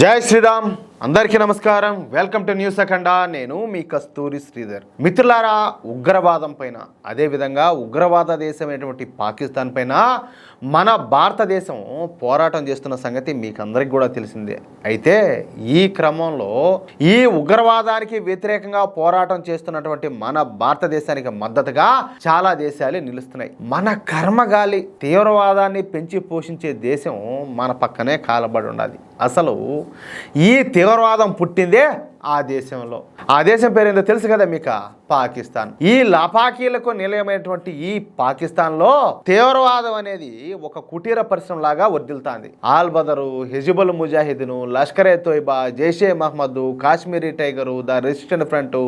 జై శ్రీరామ్. అందరికీ నమస్కారం. వెల్కమ్ టు న్యూస్ అఖండ. నేను మీ కస్తూరి శ్రీధర్. మిత్రులారా, ఉగ్రవాదం పైన, అదేవిధంగా ఉగ్రవాద దేశమైనటువంటి పాకిస్తాన్ పైన మన భారతదేశం పోరాటం చేస్తున్న సంగతి మీకు అందరికి కూడా తెలిసిందే. అయితే ఈ క్రమంలో ఈ ఉగ్రవాదానికి వ్యతిరేకంగా పోరాటం చేస్తున్నటువంటి మన భారతదేశానికి మద్దతుగా చాలా దేశాలు నిలుస్తున్నాయి. మన కర్మగాలి తీవ్రవాదాన్ని పెంచి పోషించే దేశం మన పక్కనే కాలబడి ఉన్నది. అసలు ఈ తీవ్రవాదం పుట్టిందే ఆ దేశంలో. ఆ దేశం పేరేందో తెలుసు కదా మీకు, పాకిస్తాన్. ఈ లపాకీలకు నిలయమైనటువంటి ఈ పాకిస్తాన్లో తీవ్రవాదం అనేది ఒక కుటీర పరిశ్రమలాగా వర్దిల్తాంది. Al Badr, Hizbul Mujahideen, Lashkare Taiba, Jaishe Mohammed, Kashmiri tiger, the resistant front,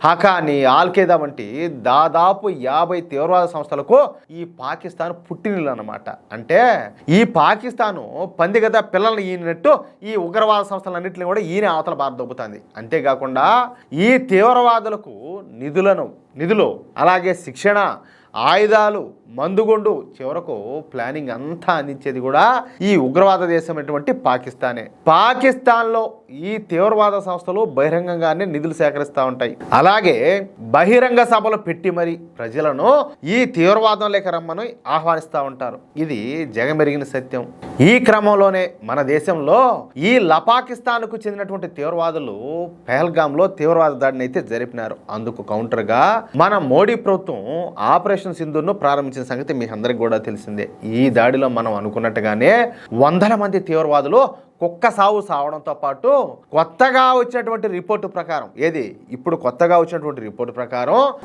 Haqqani, Al Qaeda వంటి దాదాపు 50 తీవ్రవాద సంస్థలకు ఈ పాకిస్తాన్ పుట్టినిల్లు అన్నమాట. అంటే ఈ పాకిస్తాను పంది కదా పిల్లల్ని ఈయనట్టు ఈ ఉగ్రవాద సంస్థలన్నింటినీ కూడా ఈయన అవతల బాధ దొబ్బుతుంది. అంతేకాకుండా ఈ తీవ్రవాదులకు నిధులు అలాగే శిక్షణ, ఆయుధాలు, మందుగొండు, చివరకు ప్లానింగ్ అంతా అందించేది కూడా ఈ ఉగ్రవాద దేశమైనటువంటి పాకిస్తానే. పాకిస్తాన్లో ఈ తీవ్రవాద సంస్థలు బహిరంగంగానే నిధులు సేకరిస్తూ ఉంటాయి. అలాగే బహిరంగ సభలు పెట్టి మరి ప్రజలను ఈ తీవ్రవాదం లేక రమ్మని ఆహ్వానిస్తూ ఉంటారు. ఇది జగమెరిగిన సత్యం. ఈ క్రమంలోనే మన దేశంలో ఈ లపాకిస్తాన్కు చెందినటువంటి తీవ్రవాదులు పహల్గామ్లో తీవ్రవాద దాడిని అయితే జరిపినారు. అందుకు కౌంటర్గా మన మోడీ ప్రభుత్వం ఆపరేషన్ సింధూర్ను ప్రారంభించిన సంగతి మీకు అందరికి కూడా తెలిసిందే. ఈ దాడిలో మనం అనుకున్నట్టుగానే 100 మంది తీవ్రవాదులు కుక్క సావడంతో పాటు కొత్తగా వచ్చినటువంటి రిపోర్టు ప్రకారం,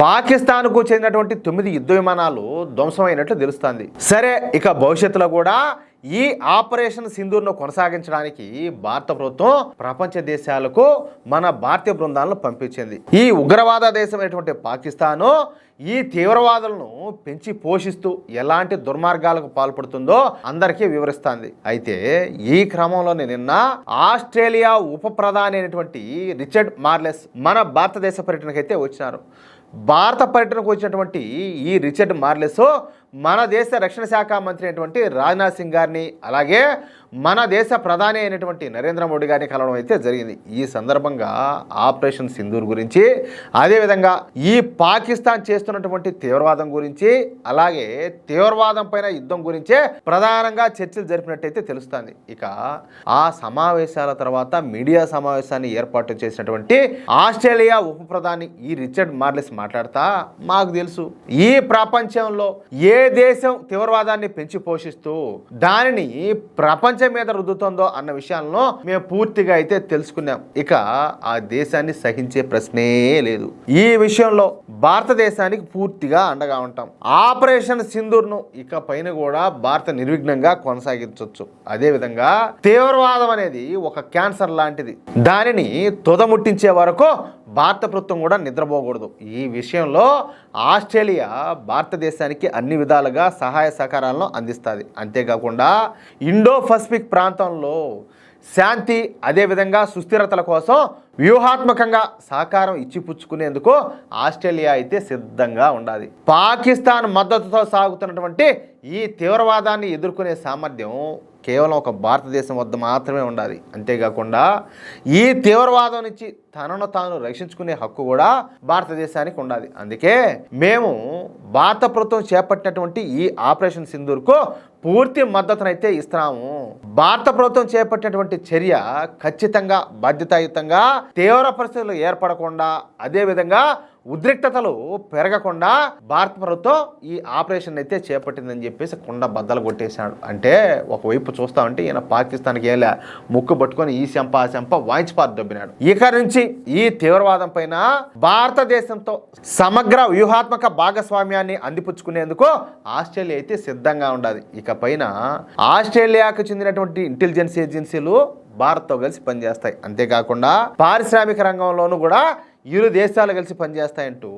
పాకిస్తాన్కు చెందినటువంటి 9 యుద్ధ విమానాలు ధ్వంసమైనట్లు తెలుస్తుంది. సరే, ఇక భవిష్యత్తులో కూడా ఈ ఆపరేషన్ సింధూర్ను కొనసాగించడానికి భారత ప్రభుత్వం ప్రపంచ దేశాలకు మన భారతీయ బృందాలను పంపించింది. ఈ ఉగ్రవాద దేశమైనటువంటి పాకిస్తాను ఈ తీవ్రవాదులను పెంచి పోషిస్తూ ఎలాంటి దుర్మార్గాలకు పాల్పడుతుందో అందరికీ వివరిస్తుంది. అయితే ఈ క్రమంలోనే నిన్న ఆస్ట్రేలియా ఉప ప్రధాని అయినటువంటి రిచర్డ్ మార్లెస్ మన భారతదేశ పర్యటనకైతే వచ్చినారు. భారత పర్యటనకు వచ్చినటువంటి ఈ రిచర్డ్ మార్లెస్ మన దేశ రక్షణ శాఖ మంత్రి అయినటువంటి రాజ్నాథ్ సింగ్ గారిని, అలాగే మన దేశ ప్రధాని అయినటువంటి నరేంద్ర మోడీ గారిని కలవడం అయితే జరిగింది. ఈ సందర్భంగా ఆపరేషన్ సింధూర్ గురించి, అదేవిధంగా ఈ పాకిస్తాన్ చేస్తున్నటువంటి తీవ్రవాదం గురించి, అలాగే తీవ్రవాదం పైన యుద్ధం గురించే ప్రధానంగా చర్చలు జరిపినట్టయితే తెలుస్తుంది. ఇక ఆ సమావేశాల తర్వాత మీడియా సమావేశాన్ని ఏర్పాటు చేసినటువంటి ఆస్ట్రేలియా ఉప ప్రధాని ఈ రిచర్డ్ మార్లెస్ మాట్లాడతా, మాకు తెలుసు ఈ ప్రపంచంలో ఏ దేశం తీవ్రవాదాన్ని పెంచి పోషిస్తూ దానిని ప్రపంచం మీద రుద్దుతుందో అన్న విషయాలను మేము పూర్తిగా అయితే తెలుసుకున్నాం. ఇక ఆ దేశాన్ని సహించే ప్రశ్నే లేదు. ఈ విషయంలో భారతదేశానికి పూర్తిగా అండగా ఉంటాం. ఆపరేషన్ సింధూర్ను ఇక పైన కూడా భారత నిర్విఘ్నంగా కొనసాగించవచ్చు. అదేవిధంగా తీవ్రవాదం అనేది ఒక క్యాన్సర్ లాంటిది. దానిని తుదముట్టించే వరకు భారత ప్రభుత్వం కూడా నిద్రపోకూడదు. ఈ విషయంలో ఆస్ట్రేలియా భారతదేశానికి అన్ని విధాలుగా సహాయ సహకారాలను అందిస్తుంది. అంతేకాకుండా ఇండో పసిఫిక్ ప్రాంతంలో శాంతి, అదేవిధంగా సుస్థిరతల కోసం వ్యూహాత్మకంగా సహకారం ఇచ్చిపుచ్చుకునేందుకు ఆస్ట్రేలియా అయితే సిద్ధంగా ఉండాలి. పాకిస్తాన్ మద్దతుతో సాగుతున్నటువంటి ఈ తీవ్రవాదాన్ని ఎదుర్కొనే సామర్థ్యం కేవలం ఒక భారతదేశం వద్ద మాత్రమే ఉండాలి. అంతేకాకుండా ఈ తీవ్రవాదం నుంచి తనను తాను రక్షించుకునే హక్కు కూడా భారతదేశానికి ఉండాలి. అందుకే మేము భారత ప్రభుత్వం చేపట్టినటువంటి ఈ ఆపరేషన్ సింధూర్కు పూర్తి మద్దతునైతే ఇస్తున్నాము. భారత ప్రభుత్వం చేపట్టినటువంటి చర్య ఖచ్చితంగా బాధ్యతాయుతంగా, తీవ్ర పరిస్థితులు ఏర్పడకుండా, అదేవిధంగా ఉద్రిక్తతలు పెరగకుండా భారత ప్రభుత్వం ఈ ఆపరేషన్ అయితే చేపట్టిందని చెప్పేసి కుండ బద్దలు కొట్టేశాడు. అంటే ఒకవైపు చూస్తామంటే ఈయన పాకిస్తాన్కి ఏలా ముక్కు పట్టుకొని ఈ శంప ఆ శంప వాయించిపారు దొబ్బినాడు. ఇక నుంచి ఈ తీవ్రవాదం పైన భారతదేశంతో సమగ్ర వ్యూహాత్మక భాగస్వామ్యాన్ని అందిపుచ్చుకునేందుకు ఆస్ట్రేలియా అయితే సిద్ధంగా ఉండాలి. ఇక పైన ఆస్ట్రేలియాకు చెందినటువంటి ఇంటెలిజెన్స్ ఏజెన్సీలు భారత్తో కలిసి పనిచేస్తాయి. అంతేకాకుండా పారిశ్రామిక రంగంలోనూ కూడా ఇరు దేశాలు కలిసి పనిచేస్తాయంటూ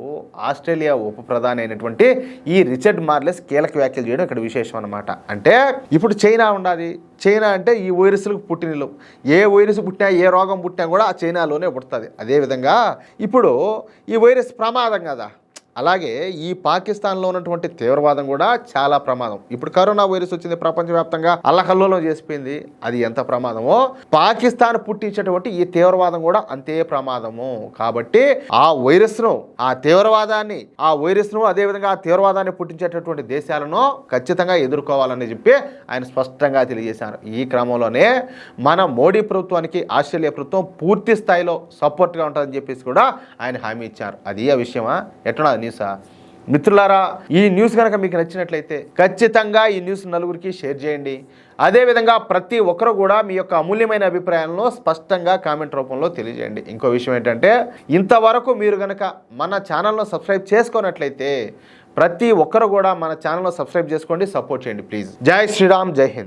ఆస్ట్రేలియా ఉప ప్రధాని అయినటువంటి ఈ రిచర్డ్ మార్లెస్ కీలక వ్యాఖ్యలు చేయడం ఇక్కడ విశేషం అనమాట. అంటే ఇప్పుడు చైనా ఉండాలి. చైనా అంటే ఈ వైరస్లకు పుట్టినలు. ఏ వైరస్ పుట్టినా, ఏ రోగం పుట్టినా కూడా ఆ చైనాలోనే పుడుతుంది. అదేవిధంగా ఇప్పుడు ఈ వైరస్ ప్రమాదం కదా, అలాగే ఈ పాకిస్తాన్లో ఉన్నటువంటి తీవ్రవాదం కూడా చాలా ప్రమాదం. ఇప్పుడు కరోనా వైరస్ వచ్చింది, ప్రపంచవ్యాప్తంగా అల్లకల్లోలం చేసిపోయింది. అది ఎంత ప్రమాదమో పాకిస్తాన్ పుట్టించేటువంటి ఈ తీవ్రవాదం కూడా అంతే ప్రమాదము. కాబట్టి ఆ వైరస్ను, ఆ తీవ్రవాదాన్ని, ఆ వైరస్ను, అదేవిధంగా ఆ తీవ్రవాదాన్ని పుట్టించేటటువంటి దేశాలను ఖచ్చితంగా ఎదుర్కోవాలని చెప్పి ఆయన స్పష్టంగా తెలియజేశారు. ఈ క్రమంలోనే మన మోడీ ప్రభుత్వానికి ఆస్ట్రేలియా ప్రభుత్వం పూర్తి స్థాయిలో సపోర్ట్గా ఉంటుందని చెప్పేసి కూడా ఆయన హామీ ఇచ్చారు. అది ఆ విషయమా? ఎట్లా న్యూసా? మిత్రులారా, ఈ న్యూస్ కనుక మీకు నచ్చినట్లయితే ఖచ్చితంగా ఈ న్యూస్ నలుగురికి షేర్ చేయండి. అదేవిధంగా ప్రతి ఒక్కరు కూడా మీ యొక్క అమూల్యమైన అభిప్రాయాలను స్పష్టంగా కామెంట్ రూపంలో తెలియజేయండి. ఇంకో విషయం ఏంటంటే, ఇంతవరకు మీరు కనుక మన ఛానల్ను సబ్స్క్రైబ్ చేసుకున్నట్లయితే ప్రతి ఒక్కరు కూడా మన ఛానల్ను సబ్స్క్రైబ్ చేసుకోండి, సపోర్ట్ చేయండి ప్లీజ్. జై శ్రీరామ్, జై హింద్.